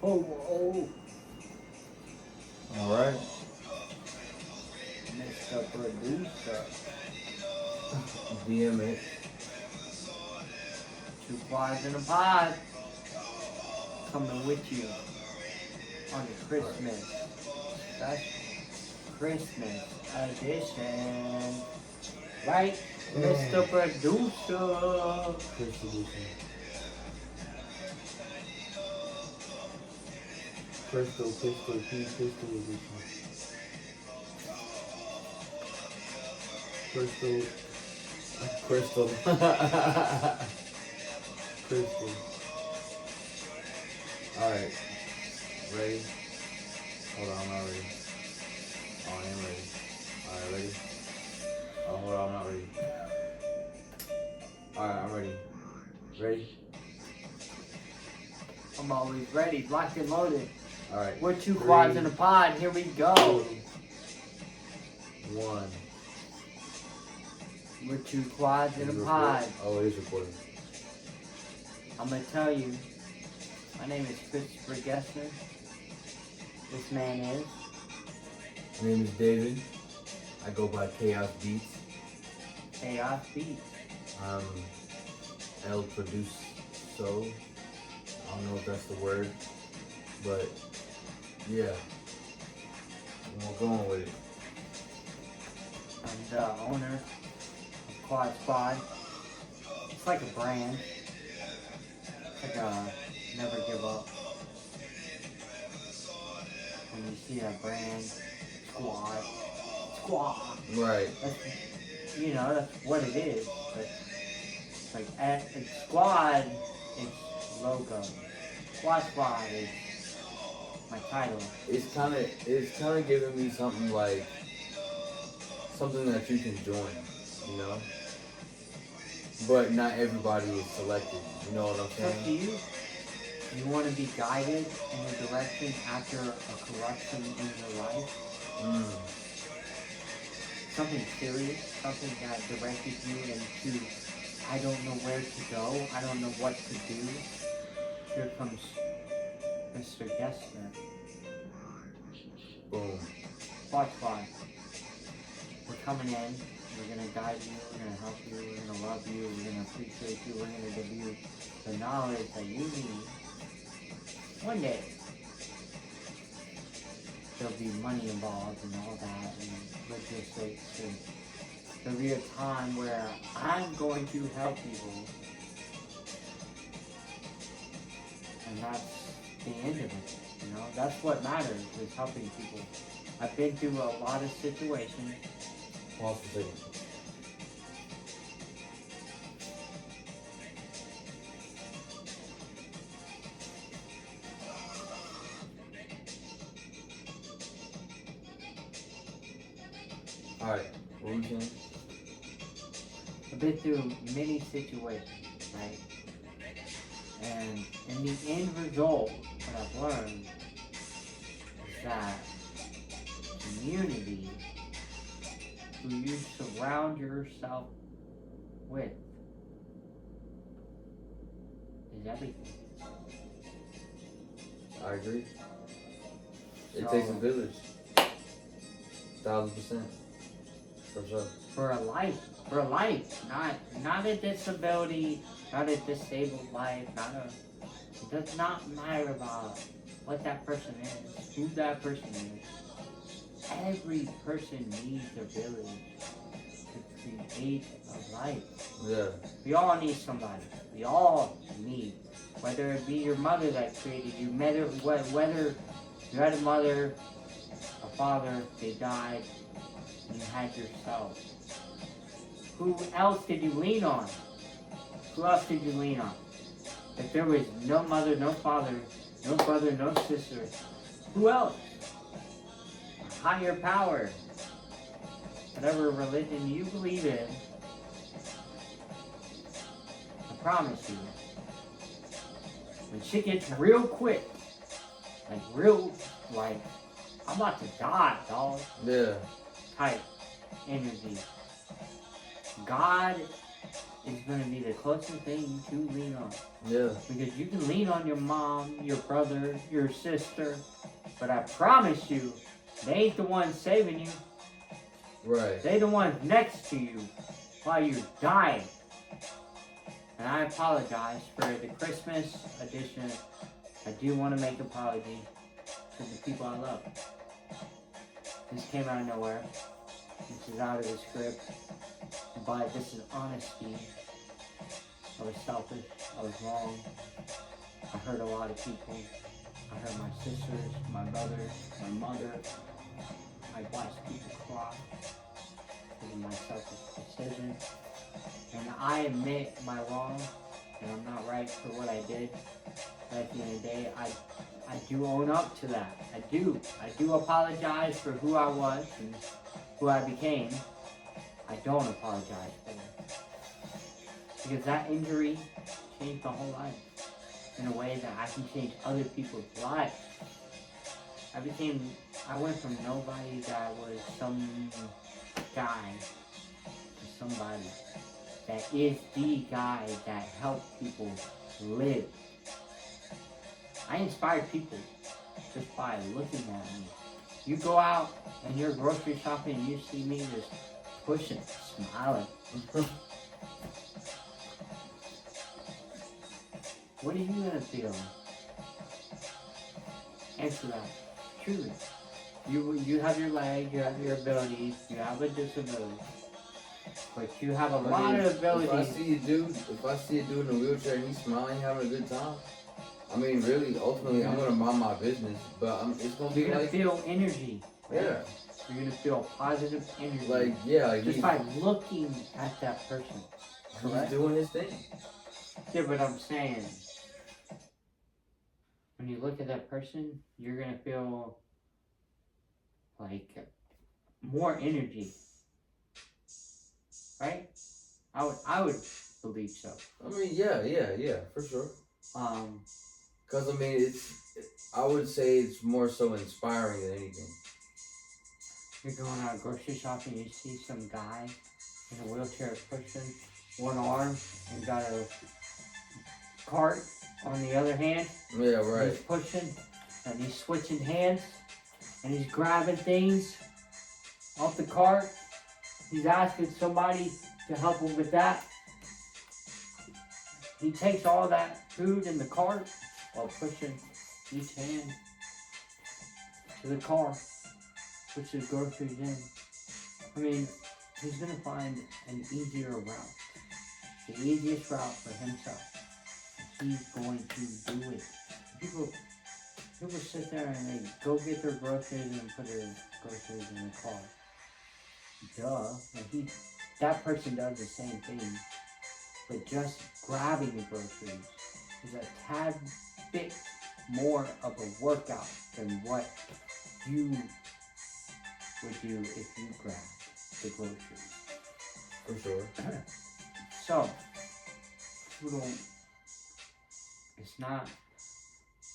oh. Alright. Mr. Producer. DM it. 2 quads in a pod. Coming with you on the Christmas special. Christmas edition. Right, Mr. Producer? Crystal edition. Crystal. Alright. Ready? Hold on, I'm not ready. Oh, I am ready. Alright, ready? Oh, hold on, I'm not ready. Alright, I'm ready. Ready? I'm always ready, locked and loaded. Alright. We're 2 quads in a pod, here we go. 1. We're 2 quads in a pod. Oh, it is recording. I'm gonna tell you, my name is Christopher Gessner. This man is. My name is David. I go by Chaos Beats. Chaos Beats. I'm El Produce So. I don't know if that's the word, but yeah. We're going with it. I'm the owner of Quad Squad. It's like a brand. It's like a never give up. When you see that brand, Squad. Right. That's, you know, that's what it is. But it's like it's Squad, it's logo. Squad is my title. It's kind of giving me something like something that you can join, you know. But not everybody is selected. You know what I'm saying? It's up to you. You want to be guided in a direction after a corruption in your life. Something serious, something that directed you into, I don't know where to go, I don't know what to do. Here comes Mr. Gessner. Boom. Squad. We're coming in, we're going to guide you, we're going to help you, we're going to love you, we're going to appreciate you, we're going to give you the knowledge that you need. One day, there'll be money involved and all that, and logistics, and there'll be a time where I'm going to help people, and that's the end of it, you know? That's what matters, is helping people. I've been through a lot of situations. Pause for a second. Alright, what were you saying? I've been through many situations, right? And in the end result, what I've learned is that community, who you surround yourself with, is everything. I agree. It So, takes a village. 1000%. For sure. For a life, not a disability, not a disabled life, it does not matter about what that person is, who that person is. Every person needs a village to create a life. Yeah. We all need somebody. We all need, whether it be your mother that created you, whether you had a mother, a father, they died, and you had yourself. Who else did you lean on? Who else did you lean on? If there was no mother, no father, no brother, no sister, who else? A higher power. Whatever religion you believe in, I promise you, when shit gets real quick, like, I'm about to die, dog. Yeah. Type energy. God is going to be the closest thing to lean on. Yeah. Because you can lean on your mom, your brother, your sister, but I promise you, they ain't the ones saving you. Right. They the ones next to you while you're dying. And I apologize for the Christmas edition. I do want to make an apology to the people I love. This came out of nowhere. This is out of the script. But this is honesty. I was selfish. I was wrong. I hurt a lot of people. I hurt my sisters, my brothers, my mother. I watched people cry because of my selfish decision. And I admit my wrong, and I'm not right for what I did. But at the end of the day, I do own up to that. I do. I do apologize for who I was and who I became. I don't apologize for it. Because that injury changed my whole life in a way that I can change other people's lives. I went from nobody that was some guy to somebody that is the guy that helped people live. I inspired people just by looking at me. You go out and you're grocery shopping and you see me just pushing, smiling. What are you gonna feel? Answer that. Truly. You have your leg, you have your abilities, you have a disability. But you have a lot of abilities. If I see a dude in a wheelchair and he's smiling, having a good time, I mean, really, ultimately, I'm gonna mind my business, but it's gonna be you're gonna like feel energy. Right? Yeah. You're gonna feel positive energy. Like, yeah, like just by looking at that person. Correct? He's doing his thing. Yeah, but I'm saying, when you look at that person, you're gonna feel like more energy. Right? I would believe so. I mean, yeah, for sure. Because I mean, I would say it's more so inspiring than anything. You're going out grocery shopping, you see some guy in a wheelchair pushing one arm and got a cart on the other hand. Yeah, right. He's pushing and he's switching hands and he's grabbing things off the cart. He's asking somebody to help him with that. He takes all that food in the cart while pushing each hand to the car, puts his groceries in. I mean, he's gonna find an easier route, the easiest route for himself. He's going to do it. People sit there and they go get their groceries and put their groceries in the car. Duh. And that person does the same thing, but just grabbing the groceries is a tad bit more of a workout than what you would do if you grabbed the groceries. For sure. So, it's not,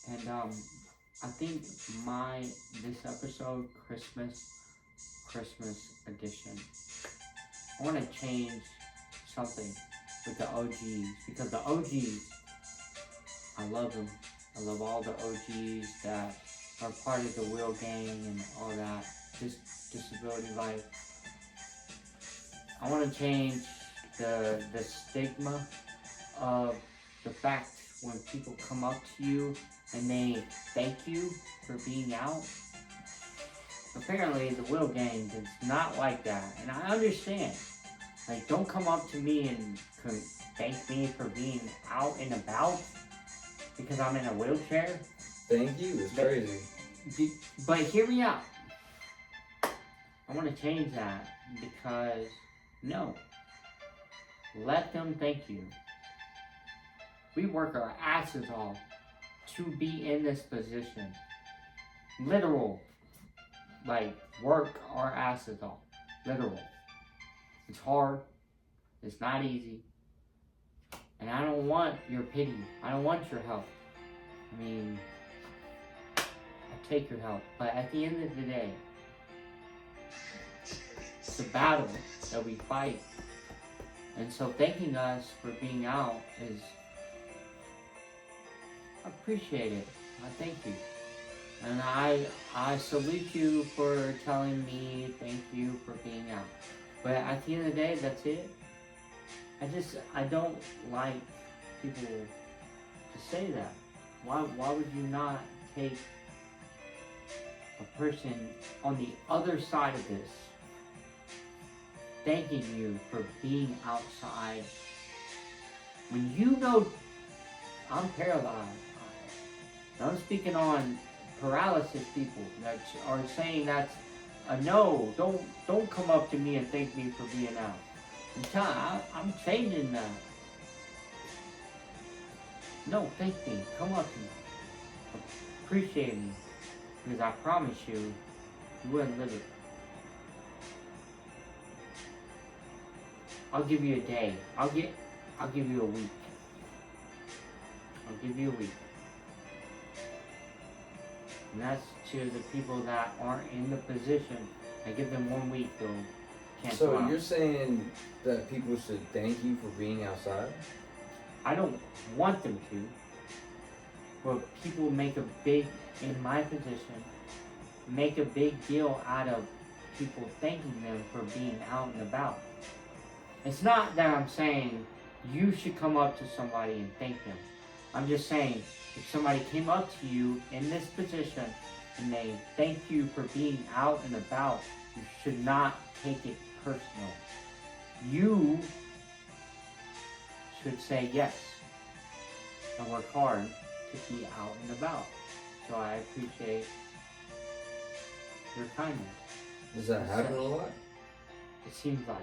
and I think this episode, Christmas edition, I want to change something with the OGs, because the OGs, I love them. I love all the OGs that are part of the Wheel Gang and all that, disability life. I want to change the stigma of the fact when people come up to you and they thank you for being out. Apparently, the Wheel Gang is not like that, and I understand. Like, don't come up to me and thank me for being out and about because I'm in a wheelchair. Thank you. It's crazy. But hear me out. I want to change that because, no. Let them thank you. We work our asses off to be in this position. Literal. Like, work our asses off. Literal. It's hard. It's not easy. And I don't want your pity. I don't want your help. I mean, I take your help. But at the end of the day, it's a battle that we fight And so thanking us for being out is appreciated. I thank you. And I salute you for telling me thank you for being out. But at the end of the day, that's it. I don't like people to say that. Why would you not take a person on the other side of this thanking you for being outside when you know I'm paralyzed? I'm speaking on paralysis people that are saying that's a no. Don't come up to me and thank me for being out. I'm changing that. No, thank me. Come up to me. Appreciate me. Because I promise you, you wouldn't live it. I'll give you a day. I'll give you a week. I'll give you a week. And that's to the people that aren't in the position. I give them 1 week, they'll cancel So out. you're saying that people should thank you for being outside? I don't want them to, but people make a big, in my position, make a big deal out of people thanking them for being out and about. It's not that I'm saying you should come up to somebody and thank them. I'm just saying, if somebody came up to you in this position and they thank you for being out and about, you should not take it personal. You should say yes and work hard to be out and about. So I appreciate your kindness. Does that happen a lot? It seems like.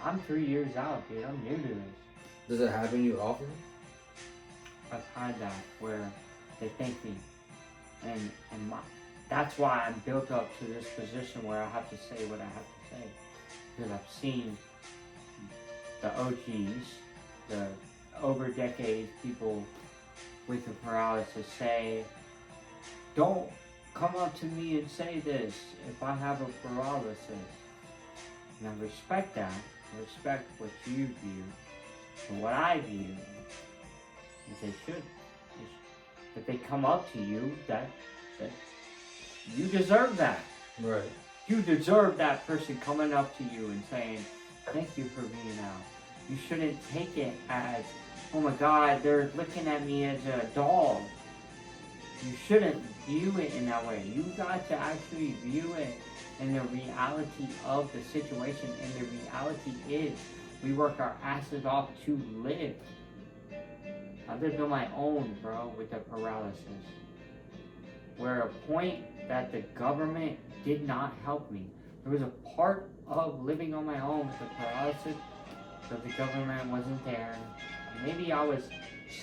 I'm 3 years out, dude. I'm new to this. Does it happen to you often? I've had that where they thank me, and that's why I'm built up to this position where I have to say what I have to say, because I've seen the OGs, the over decades people with the paralysis say, don't come up to me and say this if I have a paralysis. And I respect that. I respect what you view and what I view. Is they should. If they come up to you, that you deserve that. Right. You deserve that person coming up to you and saying, thank you for being out. You shouldn't take it as, oh my God, they're looking at me as a dog. You shouldn't view it in that way. You got to actually view it in the reality of the situation. And the reality is, we work our asses off to live. I lived on my own, bro, with the paralysis. Where a point that the government did not help me. There was a part of living on my own with the paralysis that the government wasn't there. Maybe I was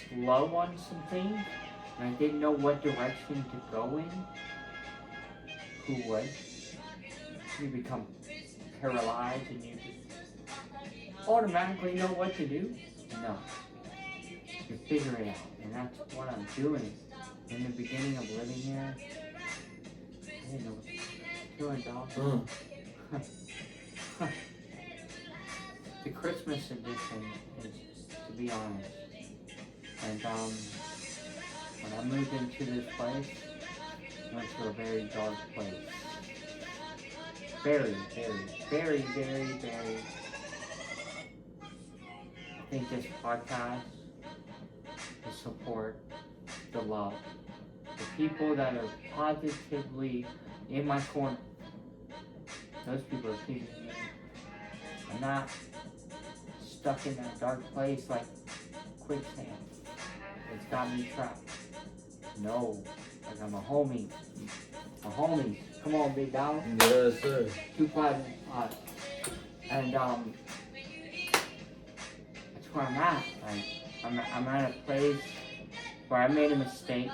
slow on some things, and I didn't know what direction to go in. Who would? You become paralyzed and you just automatically know what to do? No. You figure it out, and that's what I'm doing. In the beginning of living here, I didn't know what I was doing, dog. The Christmas edition is, to be honest, and when I moved into this place, I went to a very dark place. Very, very, very, very, very. I think this podcast, the support, the love, the people that are positively in my corner, those people are keeping me. I'm not stuck in that dark place like quicksand. It's got me trapped. No, like I'm a homie. A homie. Come on, big dog. Yes, sir. 2-5. And that's where I'm at. Like I'm at a place where I made a mistake,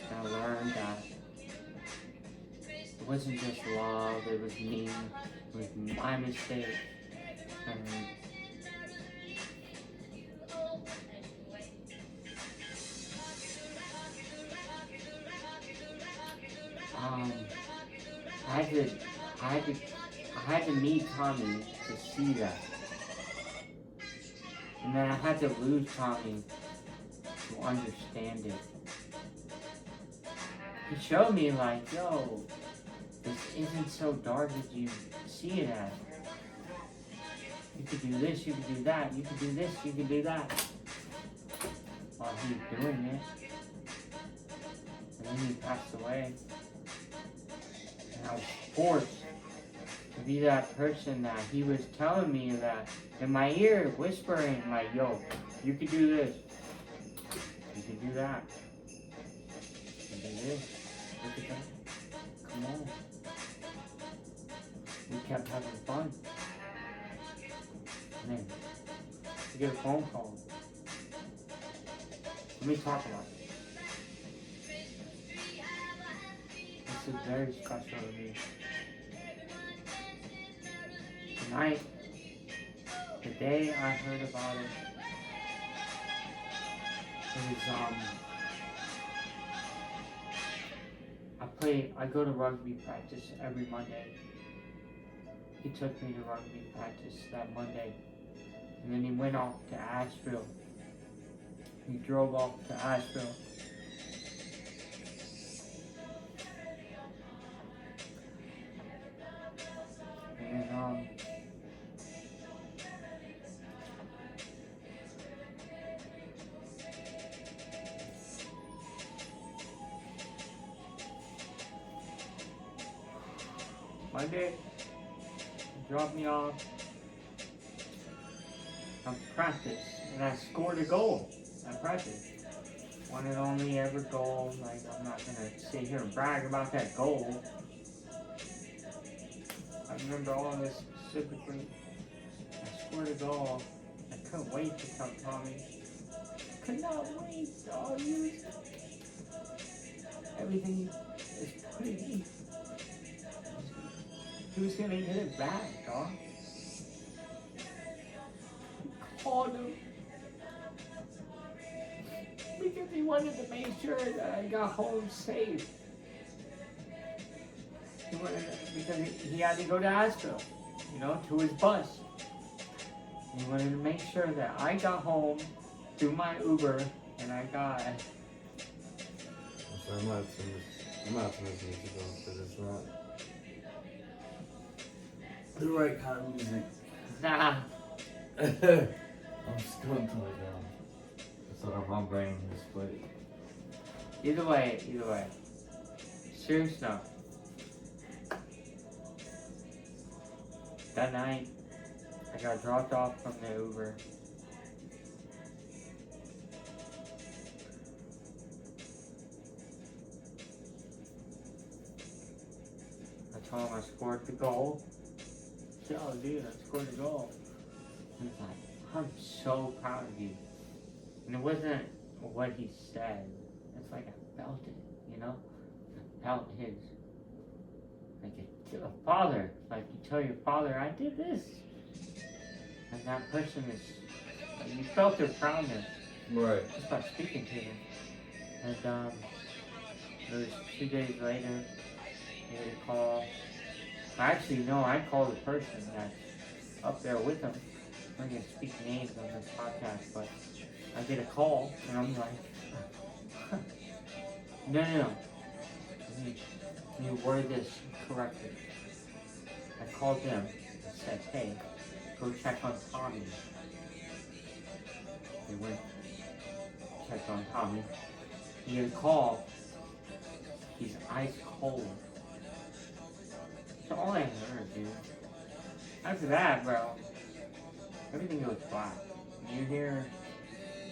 and I learned that it wasn't just love, it was me, it was my mistake. And I had to meet Tommy to see that. And then I had to lose Tommy to understand it. He showed me like, yo, this isn't so dark as you see it as. You could do this, you could do that, you could do this, you could do that. While he was doing it. And then he passed away. And I was forced to be that person that he was telling me that in my ear, whispering like, yo, you could do this. You could do that. You could do this. Look at that. Come on. We kept having fun. And then we get a phone call. Let me talk about it. This is very special to me. Tonight, the day I heard about it, I go to rugby practice every Monday. He took me to rugby practice that Monday. And then he went off to Asheville. He drove off to Asheville. And Monday, he dropped me off at practice, and I scored a goal at practice. One and only ever goal. Like, I'm not gonna sit here and brag about that goal. I remember all this specifically. I scored a goal. I couldn't wait to tell Tommy. Could not wait, dog. Everything is pretty. He was gonna get it back, dog. He called him because he wanted to make sure that I got home safe. He wanted because he had to go to Asheville, to his bus. He wanted to make sure that I got home through my Uber, and I got. So I'm not to listen to you because it's not the right kind of music. Nah. I'm just going to it down. So that my brain is split. Either way. Serious note. That night, I got dropped off from the Uber. I told him I scored the goal. Yo, dude, I scored the goal. He was like, I'm so proud of you. And it wasn't what he said. It's like I felt it, I felt his. Like a father. Like you tell your father, I did this. And that person is, like, you felt their proudness. Right. Just by speaking to him. And it was 2 days later, I get a call. Actually, no, I called the person that's up there with him. I'm not going to speak names on this podcast, but I get a call, and I'm like, no. You word this correctly. I called them and said, hey, go check on Tommy. They went, checked on Tommy. He had a call. He's ice cold. That's all I heard, dude. After that, bro, everything goes black. You hear,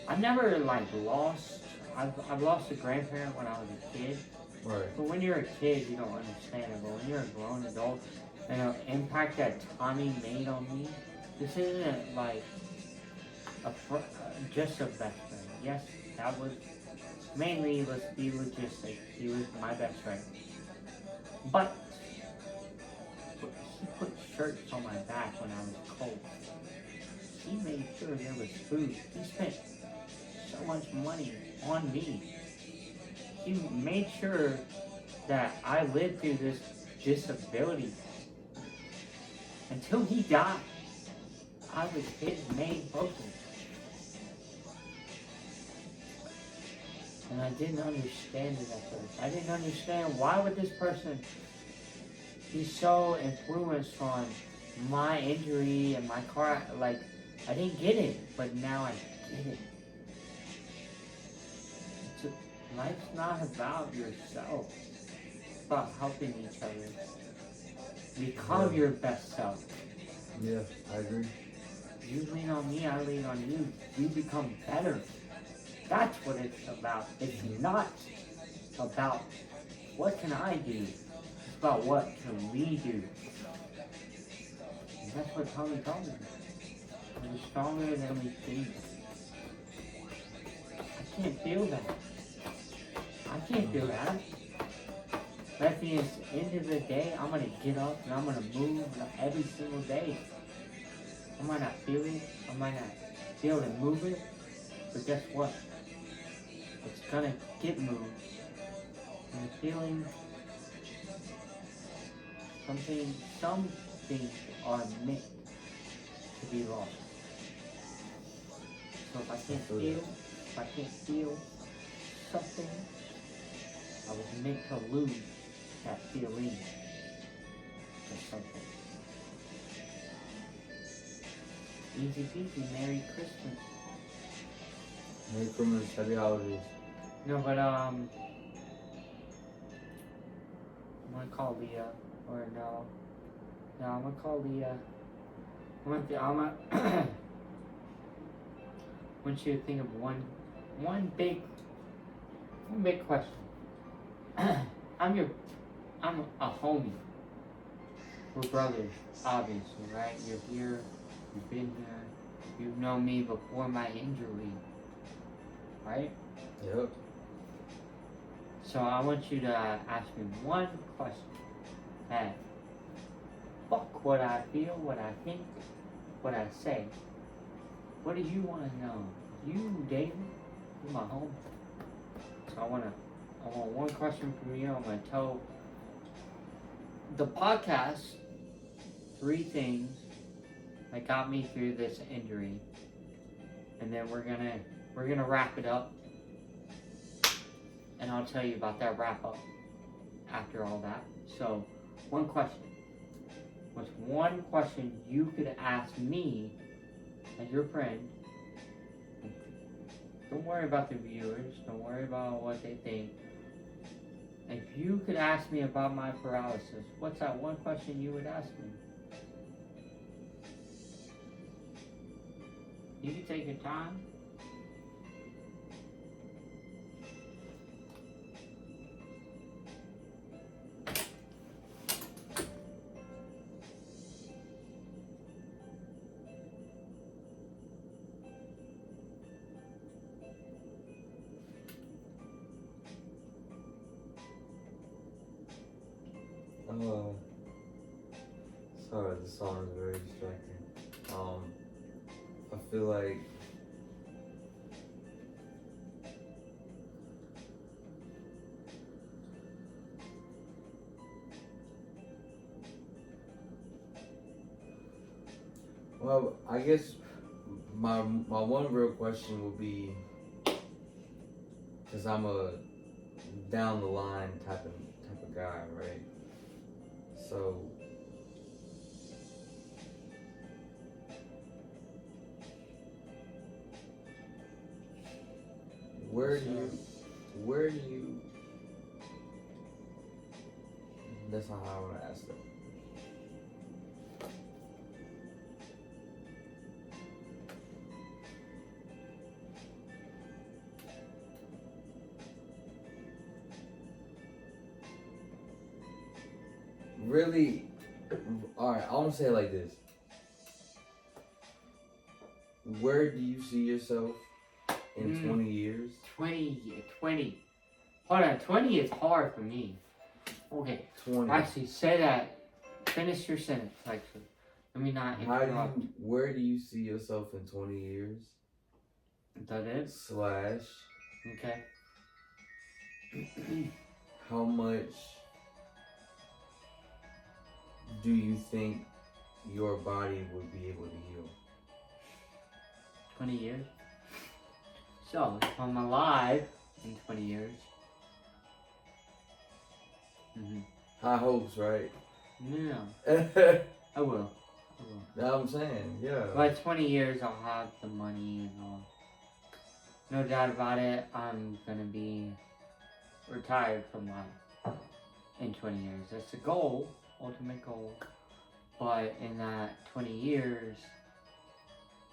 I've never lost. I've lost a grandparent when I was a kid. Right. But when you're a kid, you don't understand it. But when you're a grown adult, and the impact that Tommy made on me, this isn't like just a best friend. Yes, that was mainly, let's be logistic. He was my best friend. But he put shirts on my back when I was cold. He made sure there was food. He spent so much money on me. He made sure that I lived through this disability. Until he died, I was his main focus. And I didn't understand it at first. I didn't understand why would this person be so influenced on my injury and my car. Like, I didn't get it, but now I get it. Life's not about yourself. It's about helping each other. Become your best self. Yeah, I agree. You lean on me, I lean on you. You become better. That's what it's about. It's not about what can I do. It's about what can we do. And that's what Tommy told me. We're stronger than we think. I can't feel that. I can't feel that. But at the end of the day, I'm going to get up and I'm going to move every single day. I might not feel it. I might not be able to move it. But guess what? It's going to get moved. And the feeling, some things are meant to be lost. So if I can't feel something, I was meant to lose that feeling or something. Easy peasy, Merry Christmas. Merry Christmas, Happy Holidays. No, but I'm gonna call Leah, or no, I'm gonna call Leah. I want you to think of one big question. I'm a homie. We're brothers, obviously, right? You're here, you've been here, you've known me before my injury, right? Yep. So I want you to ask me one question. Hey, fuck what I feel, what I think, what I say. What do you want to know? You, David, you're my homie. So I want one question from you. I'm gonna tell the podcast 3 things that got me through this injury, and then we're gonna wrap it up, and I'll tell you about that wrap up after all that. So, one question. What's one question you could ask me as your friend? Don't worry about the viewers. Don't worry about what they think. If you could ask me about my paralysis, what's that one question you would ask me? You can take your time. Sorry, the song is very distracting. I feel like I guess my one real question would be, because I'm a down the line type of guy, right? So where do you that's not how I want to ask that. Really, alright, I want to say it like this. Where do you see yourself in 20 years? 20. Hold on, 20 is hard for me. Okay. 20. Actually, say that. Finish your sentence, actually. Let me not interrupt. Where do you see yourself in 20 years? Is that it? Slash. Okay. How much do you think your body would be able to heal? 20 years. So, if I'm alive in 20 years. High hopes, right? No, That's I will. what I'm saying, yeah. By 20 years, I'll have the money and all. No doubt about it, I'm gonna be retired from life in 20 years. That's the goal, ultimate goal. But in that 20 years,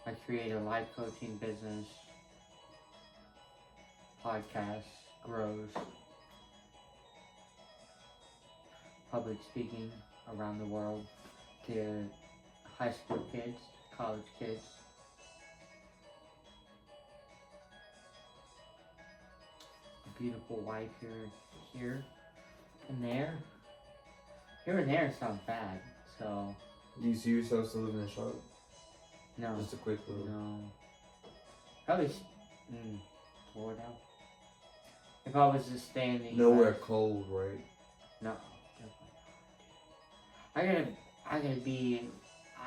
I create a life coaching business, podcast grows, public speaking around the world to high school kids, college kids. A beautiful wife here and there. Here and there sounds bad, so. Do you see yourself still living in Charlotte? No. Just a quick little. No. Probably Florida. If I was to stay in the Nowhere US, cold, right? No, definitely not.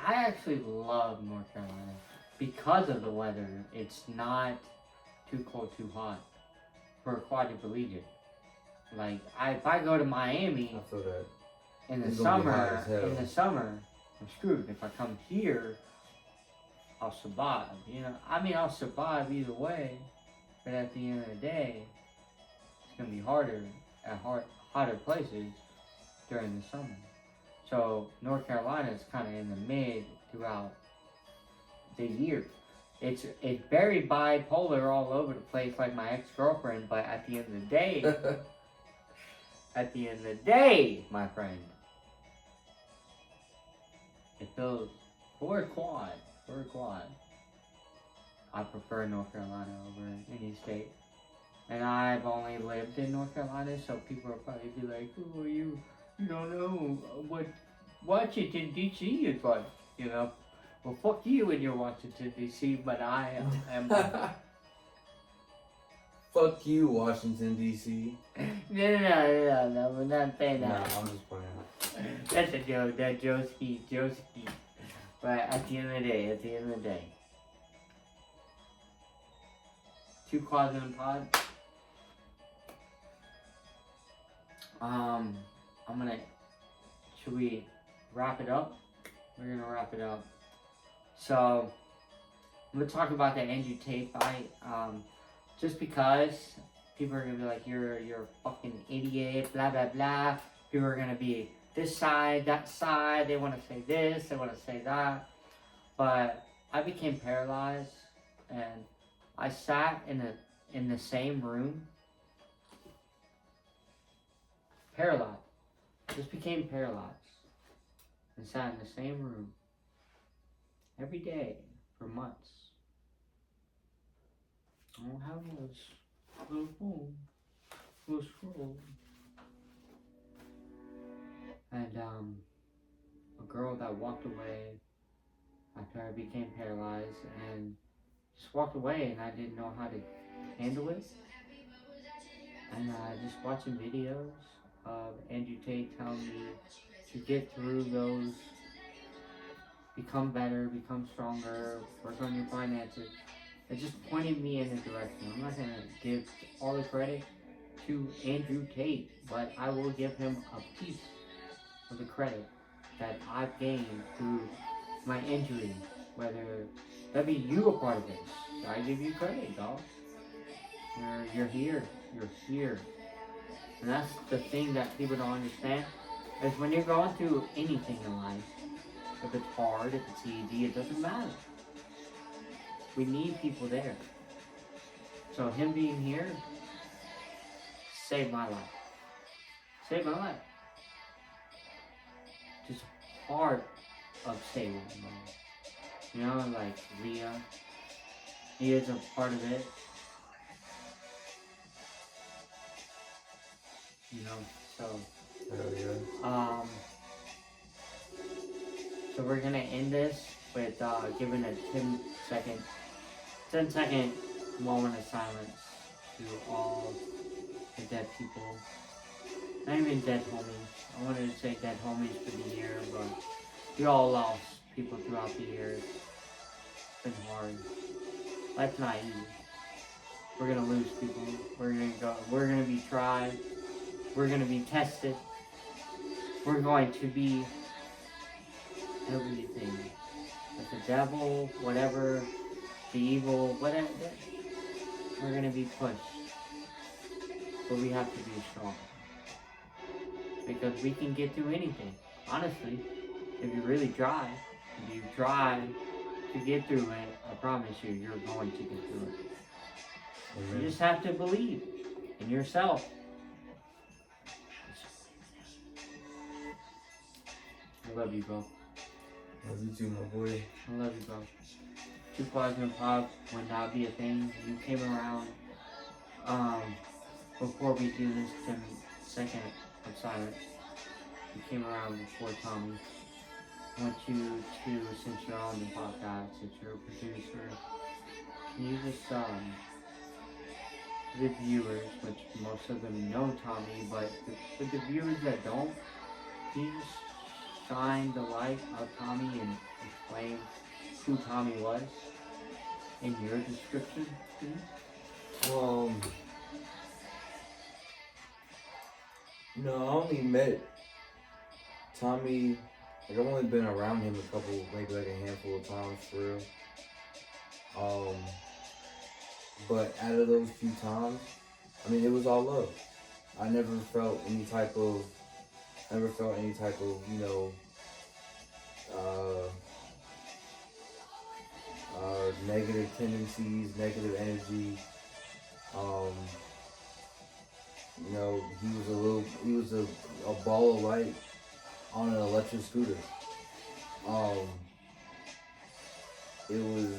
I actually love North Carolina because of the weather. It's not too cold, too hot for a quadriplegic. Like, if I go to Miami I feel that. in the It's gonna be hot summer, as hell. I'm screwed. If I come here, I'll survive. I'll survive either way. But at the end of the day, it's gonna be harder at hotter places during the summer. So North Carolina is kind of in the mid throughout the year. It's very bipolar all over the place, like my ex-girlfriend. But at the end of the day, my friend, it feels for a quad. I prefer North Carolina over any state. And I've only lived in North Carolina, so people will probably be like, oh, you don't know what Washington, D.C. is like, Well, fuck you and your Washington, D.C., but I am... Fuck you, Washington, D.C. No, we're not saying Nah, that. I'm just playing. That's a joke, that Joski. But at the end of the day, 2 quads in a pod. Should we wrap it up? We're gonna wrap it up. So, I'm gonna talk about the Andrew Tate fight. Just because people are gonna be like, you're a fucking idiot, blah blah blah. People are gonna be this side, that side. They want to say this, they want to say that. But I became paralyzed, and I sat in the same room. Paralyzed. Just became paralyzed. And sat in the same room every day for months. I don't have a little phone, little scroll. And a girl that walked away after I became paralyzed and just walked away, and I didn't know how to handle it. And just watching videos of Andrew Tate telling me to get through those, become better, become stronger, work on your finances. It just pointed me in a direction. I'm not going to give all the credit to Andrew Tate, but I will give him a piece of the credit that I've gained through my injury, whether that be you a part of this. I give you credit, dog. You're here. And that's the thing that people don't understand, is when you're going through anything in life, if it's hard, if it's easy, it doesn't matter. We need people there. So him being here saved my life. Just part of saving my life. Like Leah, he is a part of it. So Hell yeah. So we're gonna end this with giving a 10 second moment of silence to all the dead people. Not even dead homies. I wanted to say dead homies for the year, but we all lost people throughout the years. It's been hard. Life's not easy. We're gonna lose people. We're gonna be tried. We're gonna be tested. We're going to be everything. But the devil, whatever, the evil, whatever, we're gonna be pushed. But we have to be strong. Because we can get through anything. Honestly, if you really try, if you try to get through it, I promise you, you're going to get through it. Amen. You just have to believe in yourself. I love you, bro. Love you too, my boy. I love you, bro. 2 Claws and Pop would not be a thing. You came around before we do this 10-second of silence. You came around before Tommy. I want you to, since you're on the podcast, since you're a producer, can you just, the viewers, which most of them know Tommy, but for the viewers that don't, can you just shine the light of Tommy and explain who Tommy was in your description, please? No, I only met Tommy, like I've only been around him a couple, maybe like a handful of times for real. But out of those few times, I mean, it was all love. I never felt any type of, you know, negative tendencies, negative energy. You know, he was a ball of light on an electric scooter. It was,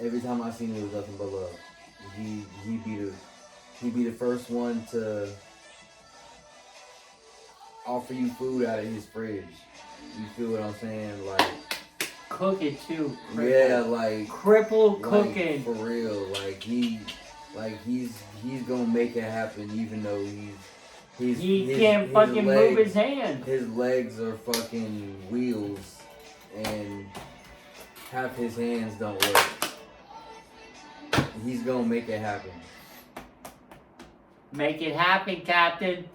every time I seen him, it was nothing but love. He'd be the first one to offer you food out of his fridge. You feel what I'm saying? Like, Cook it too. Cripple. Yeah, like crippled like, cooking. For real. He's gonna make it happen, even though he can't fucking move his hand. His legs are fucking wheels, and half his hands don't work. He's gonna make it happen. Make it happen, Captain.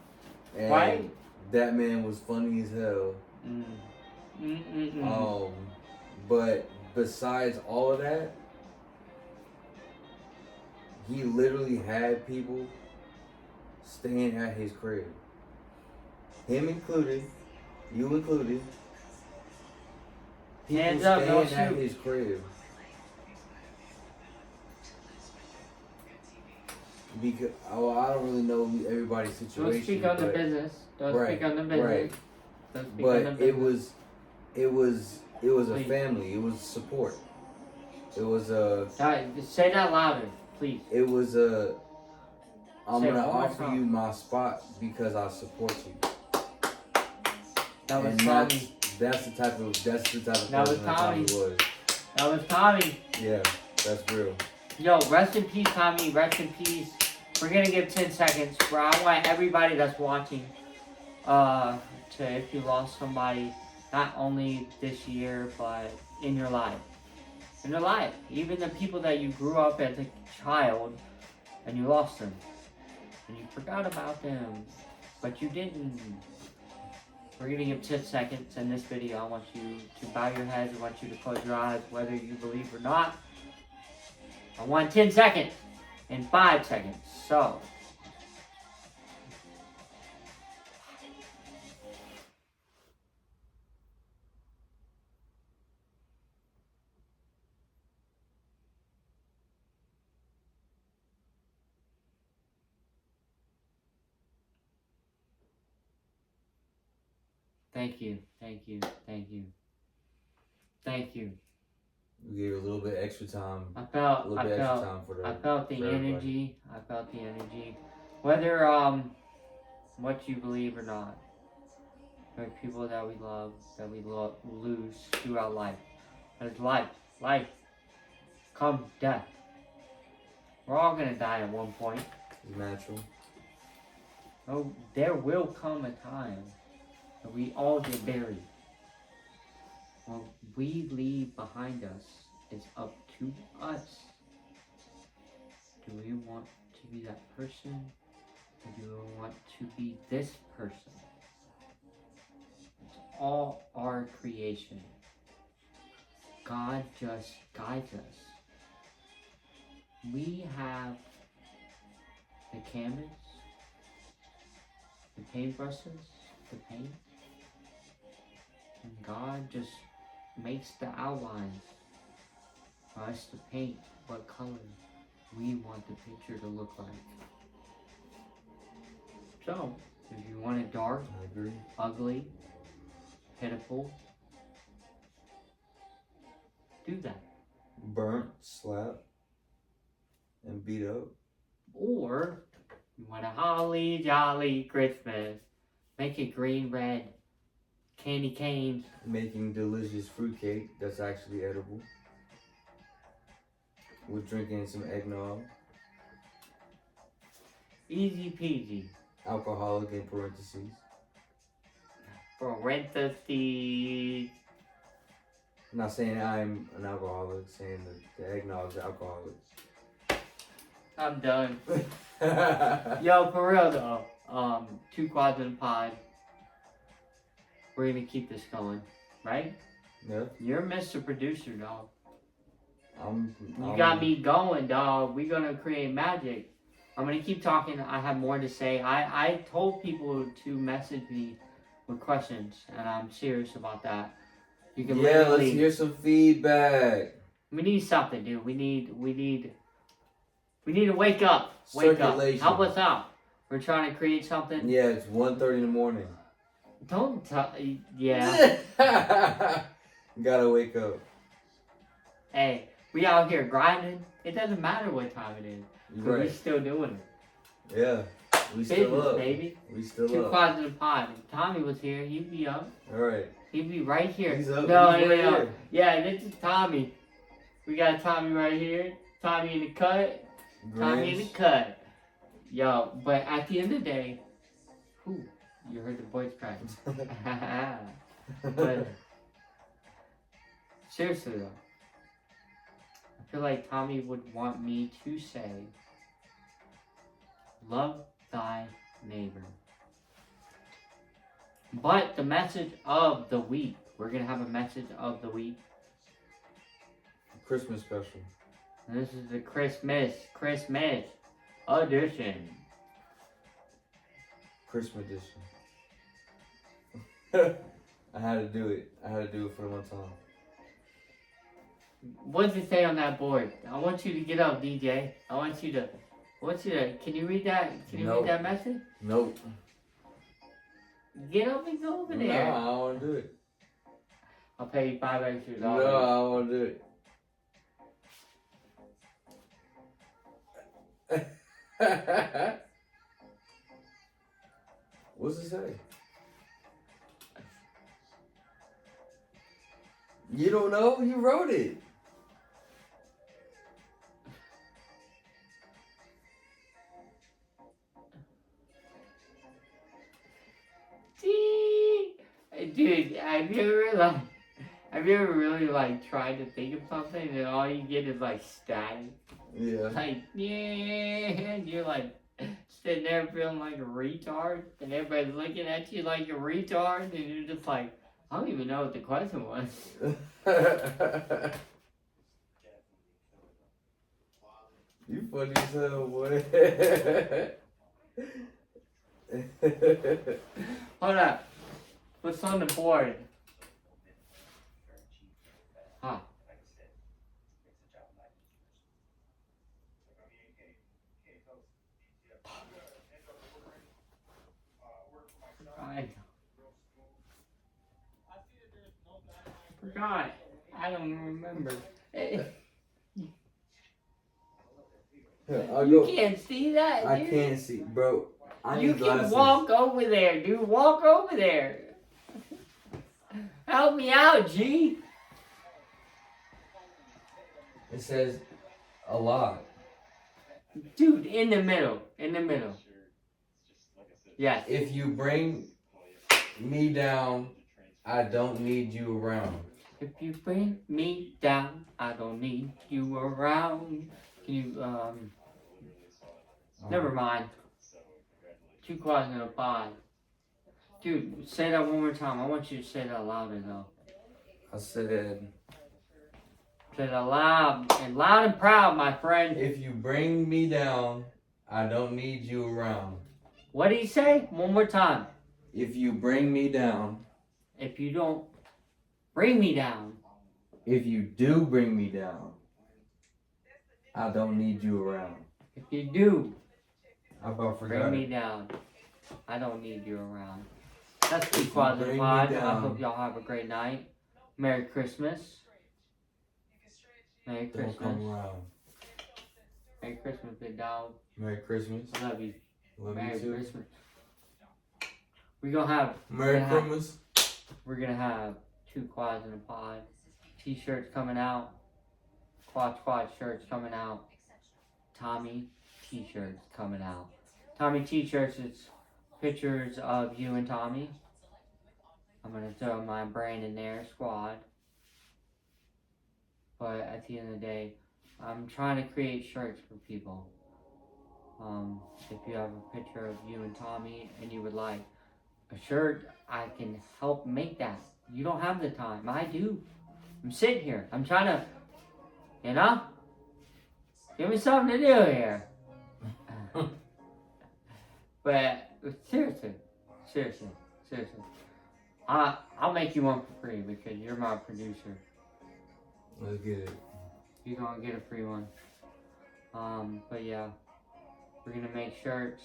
And right? That man was funny as hell. But besides all of that, he literally had people staying at his crib. Him included, you included. People Hands up, staying no at shoot. his crib. Because I don't really know everybody's situation. Don't speak on the business. Don't speak on the business. Right. Don't speak on the business. It was a Please. family. It was support. It was a. Say that louder, please. It was a. I'm Say it gonna one more offer time. you my spot because I support you. That was And Tommy. That's the type of That person was that Tommy Tommy. was. That was Tommy. Yeah, that's real. Yo, rest in peace, Tommy. Rest in peace. We're gonna give 10 seconds. Where I want everybody that's watching, to if you lost somebody, not only this year but in your life. In your life, even the people that you grew up as a child, and you lost them, and you forgot about them, but you didn't. We're gonna give 10 seconds in this video. I want you to bow your heads. I want you to close your eyes, whether you believe or not. I want 10 seconds and 5 seconds. So, thank you, thank you, thank you, thank you. We gave a little bit extra time. I felt for the everybody. energy. I felt the energy. Whether what you believe or not, there are people that we love, that we lose throughout life. There's life comes death. We're all gonna die at one point. Natural. Oh, there will come a time that we all get buried. What we leave behind us is up to us. Do we want to be that person? Or do I want to be this person? It's all our creation. God just guides us. We have the canvas, the paintbrushes, the paint, and God just makes the outlines for us to paint what color we want the picture to look like. So, if you want it dark, ugly, pitiful, do that. Burnt, slapped, and beat up. Or, you want a holly jolly Christmas, make it green, red, candy canes. Making delicious fruitcake that's actually edible. We're drinking some eggnog. Easy peasy. Alcoholic in parentheses. Parentheses. I'm not saying I'm an alcoholic, saying that the eggnog's alcoholic. I'm done. Yo, for real though. 2 quads in a pod. We're gonna keep this going, right? Yeah. You're Mr. Producer, dog. You I'm got me going, dog. We're gonna create magic. I'm gonna keep talking. I have more to say. I told people to message me with questions, and I'm serious about that. You can let's hear some feedback. We need something, dude. We need to wake up. Wake up. Help us out. We're trying to create something. Yeah, it's 1:30 in the morning. Don't tell. Yeah. Gotta wake up. Hey, we out here grinding. It doesn't matter what time it is. Right. We're still doing it. Yeah. We still Business, up. baby. We still 2 up. quads in a pod. If Tommy was here, he'd be up. Alright. He'd be right here. He's up. No, He's right here. Yeah, this is Tommy. We got Tommy right here. Tommy in the cut. Tommy in the cut. Yo, but at the end of the day, you heard the voice crack. But seriously though, I feel like Tommy would want me to say, love thy neighbor. But the message of the week, we're going to have a message of the week. Christmas special. And this is the Christmas edition. Christmas edition. I had to do it. I had to do it for one time. What does it say on that board? I want you to get up, DJ. I want you to, can you read that? Can you read that message? Nope. Get up and go over there. No, I don't want to do it. I'll pay you $5 extra. No, I don't want to do it. What's it say? You don't know? You wrote it. Dude, have you ever really like tried to think of something and all you get is like static? Yeah. Like, yeah, and you're like sitting there feeling like a retard, and everybody's looking at you like a retard, and you're just like, I don't even know what the question was. You funny as hell, boy. Hold up. What's on the board? Huh. I forgot. I don't remember. You can't see that, dude. I can't see, bro. I You need glasses. can walk over there, dude. Walk over there. Help me out, G. It says a lot. Dude, in the middle. In the middle. Yes. If you bring me down, I don't need you around. If you bring me down, I don't need you around. Can you, Never mind. 2 quads in a pod. Dude, say that one more time. I want you to say that louder though. I said, Say that loud and proud, my friend. if you bring me down, I don't need you around. What did he say? One more time. If you bring me down. If you don't bring me down. If you do bring me down, I don't need you around. If you do I about bring forgot me it. down, I don't need you around. That's 2 If you quads in a bring me pod. I down. hope y'all have a great night. Merry Christmas. Merry Don't Christmas. come around. Merry Christmas, big dog. Merry Christmas. I love you. Love Merry you too. Christmas. We're gonna Christmas. We're gonna have 2 quads in a pod. T-shirts coming out. Quad shirts coming out. Tommy T-shirts coming out. Tommy T-shirts, it's pictures of you and Tommy. I'm gonna throw my brand in there, squad. But at the end of the day, I'm trying to create shirts for people. If you have a picture of you and Tommy and you would like a shirt, I can help make that. You don't have the time. I do. I'm sitting here. I'm trying to, give me something to do here. But seriously, I'll make you one for free because you're my producer. Let's get it. You're gonna get a free one. But yeah, we're gonna make shirts.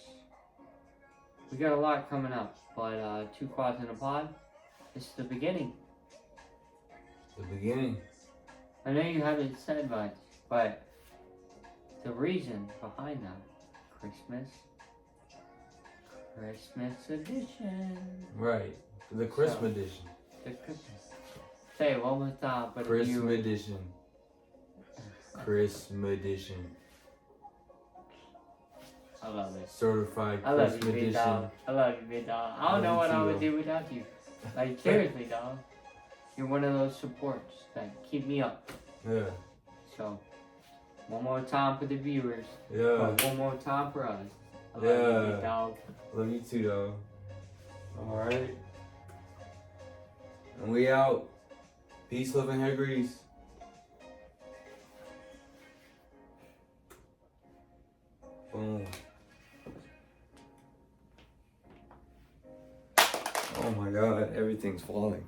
We got a lot coming up, but 2 quads in a pod. This is the beginning. The beginning. I know you haven't said much, but the reason behind that, Christmas edition. Right. The Christmas edition. The Christmas. Say it one more time for the Christmas viewers. edition. Christmas edition. I love it. Certified I love Christmas you, big edition. dog. I love you, big dog. I don't know what I would do without you. Like, seriously, dog. You're one of those supports that keep me up. Yeah. So, one more time for the viewers. Yeah. But one more time for us. I love you, big dog. Love you too, dog. Alright. And we out. Peace, love, and hair grease. Boom. Oh my god, everything's falling.